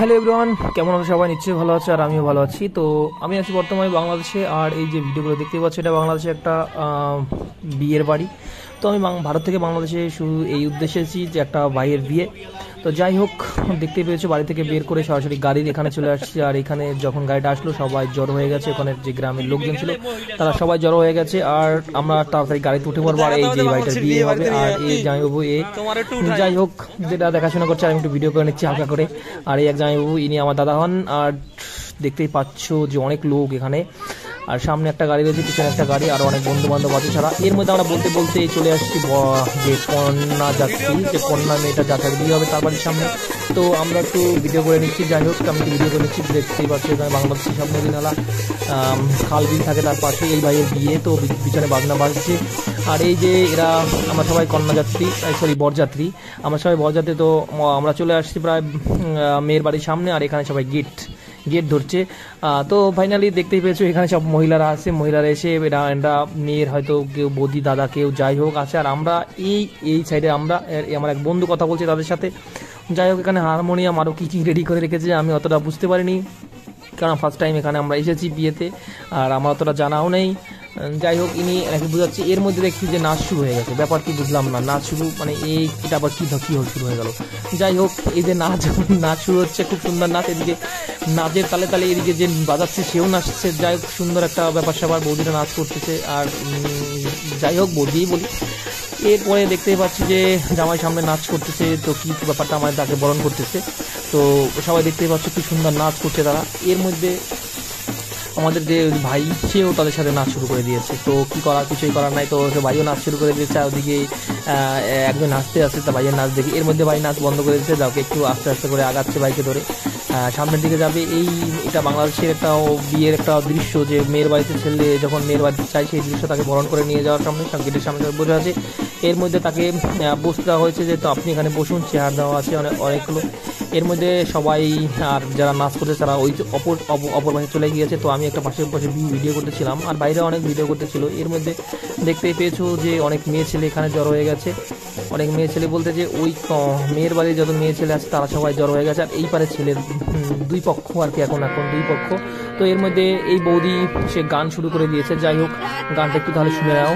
Hello everyone, কেমন আছো সবাই? নিশ্চয়ই ভালো আছে আর আমিও ভালো আছি। তো আমি আছি বর্তমানে বাংলাদেশে, আর এই যে ভিডিওগুলো দেখতে পাচ্ছি এটা বাংলাদেশে একটা বিয়ের বাড়ি। তো আমি ভারত থেকে বাংলাদেশে শুধু এই উদ্দেশ্যে এসেছি যে একটা ভাইয়ের বিয়ে। তো যাই হোক, দেখতে পেয়েছো বাড়ি থেকে বের করে সরাসরি গাড়ির এখানে চলে আসছি। আর এখানে যখন গাড়িটা আসলো সবাই জড়ো হয়ে গেছে, ওখানে যে গ্রামের লোকজন ছিল তারা সবাই জড়ো হয়ে গেছে। আর আমরা তাড়াতাড়ি গাড়িতে উঠে পড়বো, আর এই যে বাড়িটার বিয়ে হবে আর এই জামাইবাবু যাই হোক যেটা দেখাশোনা করছে, আমি একটু ভিডিও করে নিচ্ছি হালকা করে। আর এই এক জামাইবাবু, ইনি আমার দাদা হন। আর দেখতেই পাচ্ছ যে অনেক লোক এখানে, আর সামনে একটা গাড়ি রয়েছে, পিছনে একটা গাড়ি, আর অনেক বন্ধু বান্ধব আছে। ছাড়া এর মধ্যে আমরা বলতে বলতে চলে আসছি যে কন্যা যাত্রী, যে কন্যা মেয়েটা যাত্রা বিয়ে হবে তার বাড়ির সামনে। তো আমরা একটু ভিডিও করে নিচ্ছি। যাই হোক, আমি একটু ভিডিও করে নিচ্ছি। দেখতেই পাচ্ছি এখানে বাংলাদেশের সব নদী নালা, খাল বিল থাকে, তার পাশে এই ভাইয়ের বিয়ে। তো পিছনে বাজনা বাজছে। আর এই যে এরা আমরা সবাই কন্যা যাত্রী, সরি বরযাত্রী, আমরা সবাই বরযাত্রী। তো আমরা চলে আসছি প্রায় মেয়ের বাড়ির সামনে, আর এখানে সবাই গেট ধরছে। তো ফাইনালি দেখতেই পেয়েছো এখানে সব মহিলারা আছে, মহিলারা এসে এরা মেয়ের হয়তো কেউ বৌদি দাদা কেউ যাই হোক আছে। আর আমরা এই সাইডে আমার এক বন্ধু কথা বলছি তাদের সাথে। যাই হোক, এখানে হারমোনিয়াম আরও কী রেডি করে রেখেছে আমি অতটা বুঝতে পারিনি, কারণ ফার্স্ট টাইম এখানে আমরা এসেছি বিয়েতে, আর আমার অতটা জানাও নেই। যাই হোক, ইনি নাকি বুঝাচ্ছি। এর মধ্যে দেখছি যে নাচ শুরু হয়ে গেছে, ব্যাপার কি বুঝলাম না, নাচ শুরু মানে এটা আবার কী শুরু হয়ে গেল। যাই হোক, এই যে নাচ শুরু হচ্ছে, খুব সুন্দর নাচ। এদিকে নাচের তালে তালে এদিকে যে বাজাচ্ছে সেও নাচছে। যাই হোক, সুন্দর একটা ব্যাপার স্যাপার, বৌদিরা নাচ করতেছে। আর যাই হোক, বৌদিই বলি। এরপরে দেখতেই পাচ্ছি যে জামাই সামনে নাচ করতেছে, তো কী ব্যাপারটা আমার তাকে বরণ করতেছে। তো সবাই দেখতেই পাচ্ছ কি সুন্দর নাচ করছে তারা। এর মধ্যে আমাদের যে ভাই সেও তাদের সাথে নাচ শুরু করে দিয়েছে। তো কি করার, কিছুই করার নাই। তো সে ভাইও নাচ শুরু করে দিয়েছে। আর ওদিকে একজন নাচতে আসছে, তা ভাইয়ের নাচ দেখি এর মধ্যে ভাই নাচ বন্ধ করে দিয়েছে। যাকে একটু আস্তে আস্তে করে আগাচ্ছে বাইকে ধরে, সামনের দিকে যাবে। এটা বাংলাদেশের একটা বিয়ের একটা দৃশ্য, যে মেয়ের বাড়িতে ছেলে যখন মেয়ের বাড়িতে চাই সেই দৃশ্য তাকে বরণ করে নিয়ে যাওয়ার সামনে গেটের সামনে বসে আছে। এর মধ্যে তাকে বসতে দেওয়া হয়েছে যে তো আপনি এখানে বসুন, চেয়ার দেওয়া আছে অনেকগুলো। এর মধ্যে সবাই আর যারা নাচ করছে তারা ওই অপর পাশে চলে গিয়েছে। তো আমি একটা পাশে ভিডিও করতেছিলাম, আর বাইরে অনেক ভিডিও করতেছিল। এর মধ্যে দেখতেই পেয়েছো যে অনেক মেয়ে ছেলে এখানে জড়ো হয়ে গেছে। অনেক মেয়ে ছেলে বলতে যে ওই মেয়ের বাড়ির যত মেয়ে ছেলে আছে তারা সবাই জড়ো হয়ে গেছে। আর এই পারে ছেলের দুই পক্ষ আর কি, এখন দুই পক্ষ। তো এর মধ্যে এই বৌদি সে গান শুরু করে দিয়েছে। যাই হোক, গানটা একটু তাহলে শুনে নাও।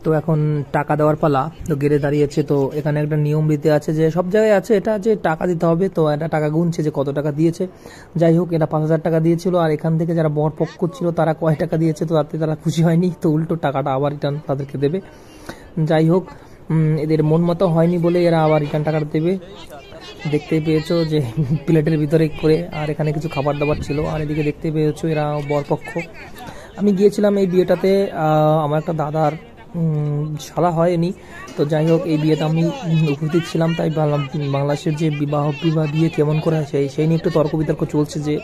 তো এখন টাকা দেওয়ার পালা। তো গেড়ে দাঁড়িয়েছে। তো এখানে একটা নিয়ম রীতি আছে, যে সব জায়গায় আছে এটা, যে টাকা দিতে হবে। তো এটা টাকা গুনছে যে কত টাকা দিয়েছে। যাই হোক, এটা 5,000 টাকা দিয়েছিল। আর এখান থেকে যারা বর পক্ষ ছিল তারা কয় টাকা দিয়েছে, তো তাতে তারা খুশি হয়নি। তো উল্টো টাকাটা আবার রিটার্ন তাদেরকে দেবে। যাই হোক, এদের মন মতো হয়নি বলে এরা আবার রিটার্ন টাকাটা দেবে। দেখতেই পেয়েছো যে প্লেটের ভিতরে করে, আর এখানে কিছু খাবার দাবার ছিল। আর এদিকে দেখতে পেয়েছো এরা বরপক্ষ। আমি গিয়েছিলাম এই বিয়েটাতে, আমার একটা দাদার শালা হয়নি। তো যাই হোক, এই বিয়েটা আমি উপস্থিত ছিলাম, তাই বাংলাদেশের যে বিয়ে কেমন করে হয় সেই নিয়ে একটু তর্ক বিতর্ক চলছে, যে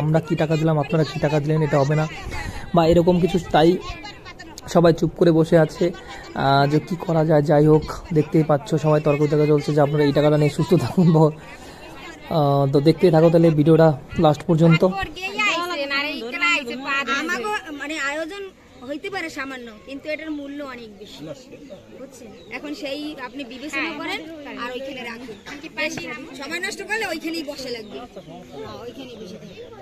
আমরা কি টাকা দিলাম, আপনারা কি টাকা দিলেন, এটা হবে না বা এরকম কিছু। তাই সবাই চুপ করে বসে আছে যে কি করা যায়। যাই হোক, দেখতেই পাচ্ছ সবাই তর্ক বিতর্ক চলছে যে আপনারা এই টাকাটা নিয়ে সুস্থ থাকুন। তো দেখতেই থাকো তাহলে ভিডিওটা লাস্ট পর্যন্ত। আয়োজন হইতে পারে সামান্য, কিন্তু এটার মূল্য অনেক বেশি, বুঝছেন? এখন সেই আপনি বিবেচনা করেন আর ওইখানে রাখুন। বেশি সময় নষ্ট করলে ওইখানেই বসে লাগবে, ওইখানেই বেশি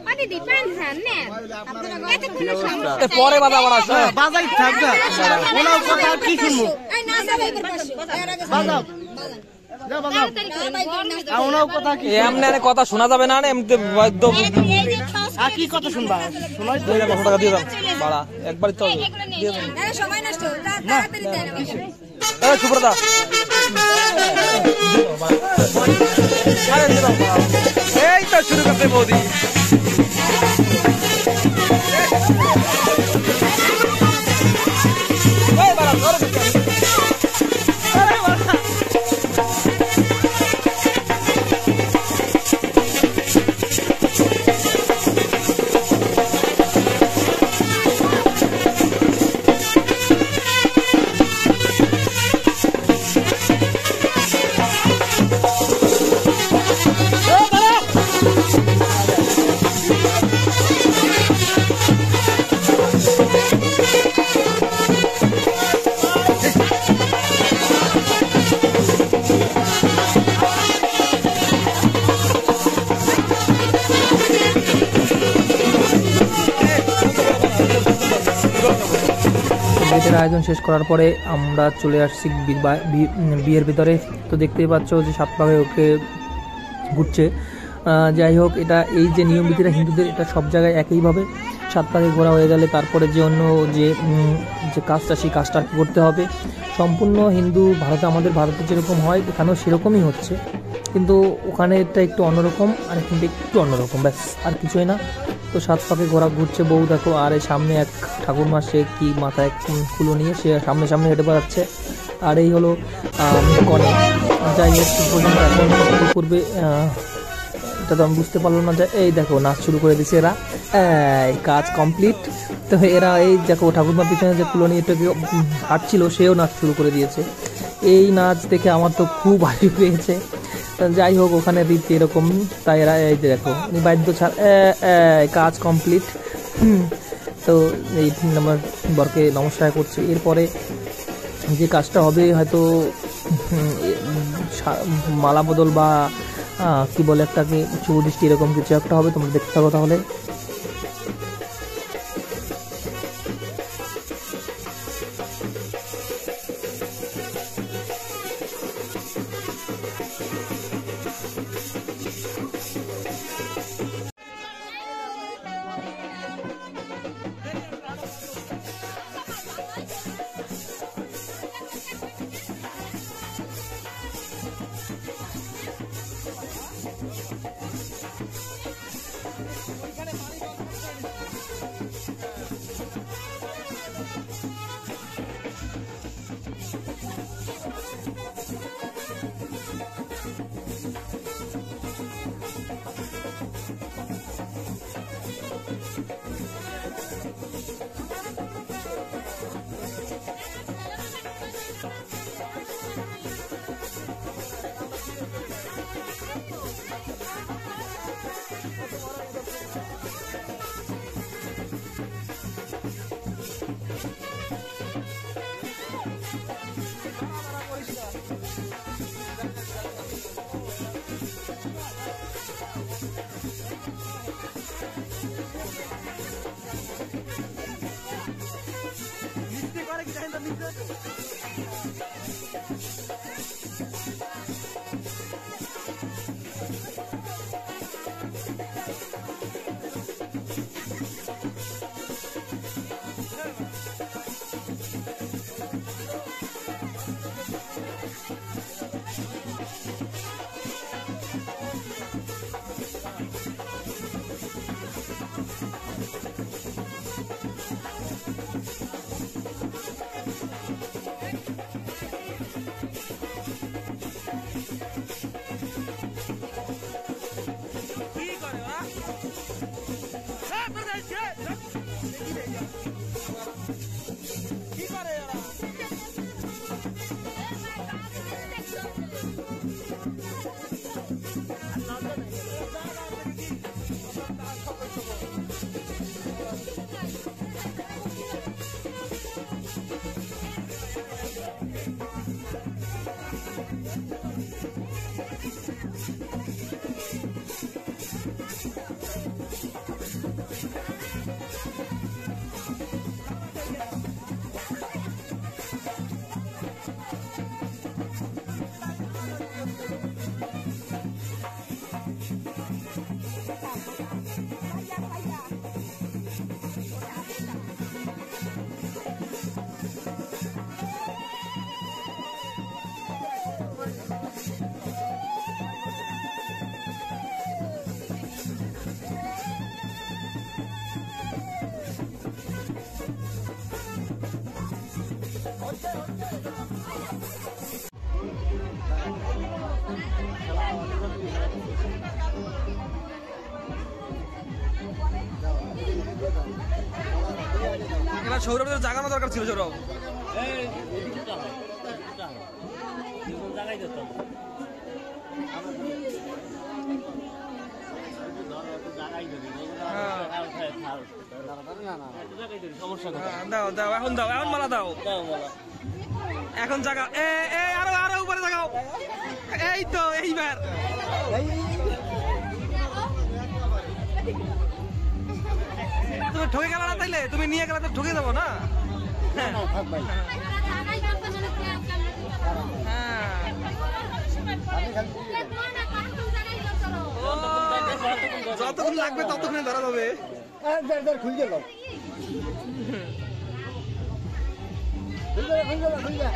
মানে ডিপেন্ড না। আপনারা পরে বাবা বাজাই থাকবে, কোনো কথা কি শুনবো? এই না যাবে এর পাশে বাজাও কথা শোনা যাবে না, কি কথা শুনবা? শোনাই টাকা দিয়ে দাও বাড়া একবার তো সময় নষ্ট তাড়াতাড়ি দেন। সুব্রতা এই নমস্কার শুরু করতে বৌদি। বিয়ের আয়োজন শেষ করার পরে আমরা চলে আসছি বিয়ের ভিতরে। তো দেখতেই পাচ্ছ যে 7 পাকে ওকে ঘুরছে। যাই হোক, এটা এই যে নিয়মবিধিটা হিন্দুদের, এটা সব জায়গায় একইভাবে 7 পাকে ঘোরা হয়ে গেলে তারপরে যে অন্য যে কাজটা, সেই কাজটা আর কি করতে হবে। সম্পূর্ণ হিন্দু ভারতে, আমাদের ভারতে যেরকম হয় এখানেও সেরকমই হচ্ছে, কিন্তু ওখানে এটা একটু অন্যরকম আর এখানটা একটু অন্যরকম, ব্যাস আর কিছুই না। তো 7 পাকে ঘুরছে বউ দেখো, আর এই সামনে এক ঠাকুরমা, সে কি মাথায় কুলো নিয়ে সে সামনে সামনে হেঁটে বেড়াচ্ছে। আর এই হলো কনে। যাই হোক, পর্যন্ত এখন করবে এটা তো আমি বুঝতে পারলাম না। যে এই দেখো নাচ শুরু করে দিয়েছে এরা, কাজ কমপ্লিট। তো এরা এই দেখো ঠাকুরমার পিছনে যে কুলো নিয়ে এটাকে হাঁটছিল, সেও নাচ শুরু করে দিয়েছে। এই নাচ দেখে আমার তো খুব হাসি পেয়েছে। যাই হোক, ওখানে রীতি এরকম, তাই এরা এই দেখো বাদ্য ছাড়, কাজ কমপ্লিট। তো এই আমার বরকে নমস্কার করছে। এরপরে যে কাজটা হবে হয়তো মালা বদল বা কি বলে একটাকে শুভ দৃষ্টি, এরকম কিছু একটা হবে, তোমরা দেখতে থাকো তাহলে। সৌরভের জাগানো দরকার ছিল সৌরভ। দাও দাও এখন দাও, এখন মালা দাও, এখন জাগা। আরো আরো উপরে জাগাও। এই তো এইবার তুমি ঠকে গেল না, তাইলে তুমি নিয়ে গেলে তো ঠকে যাবো না। যতক্ষণ লাগবে ততক্ষণে ধরা যাবে। খুলছে খুলছে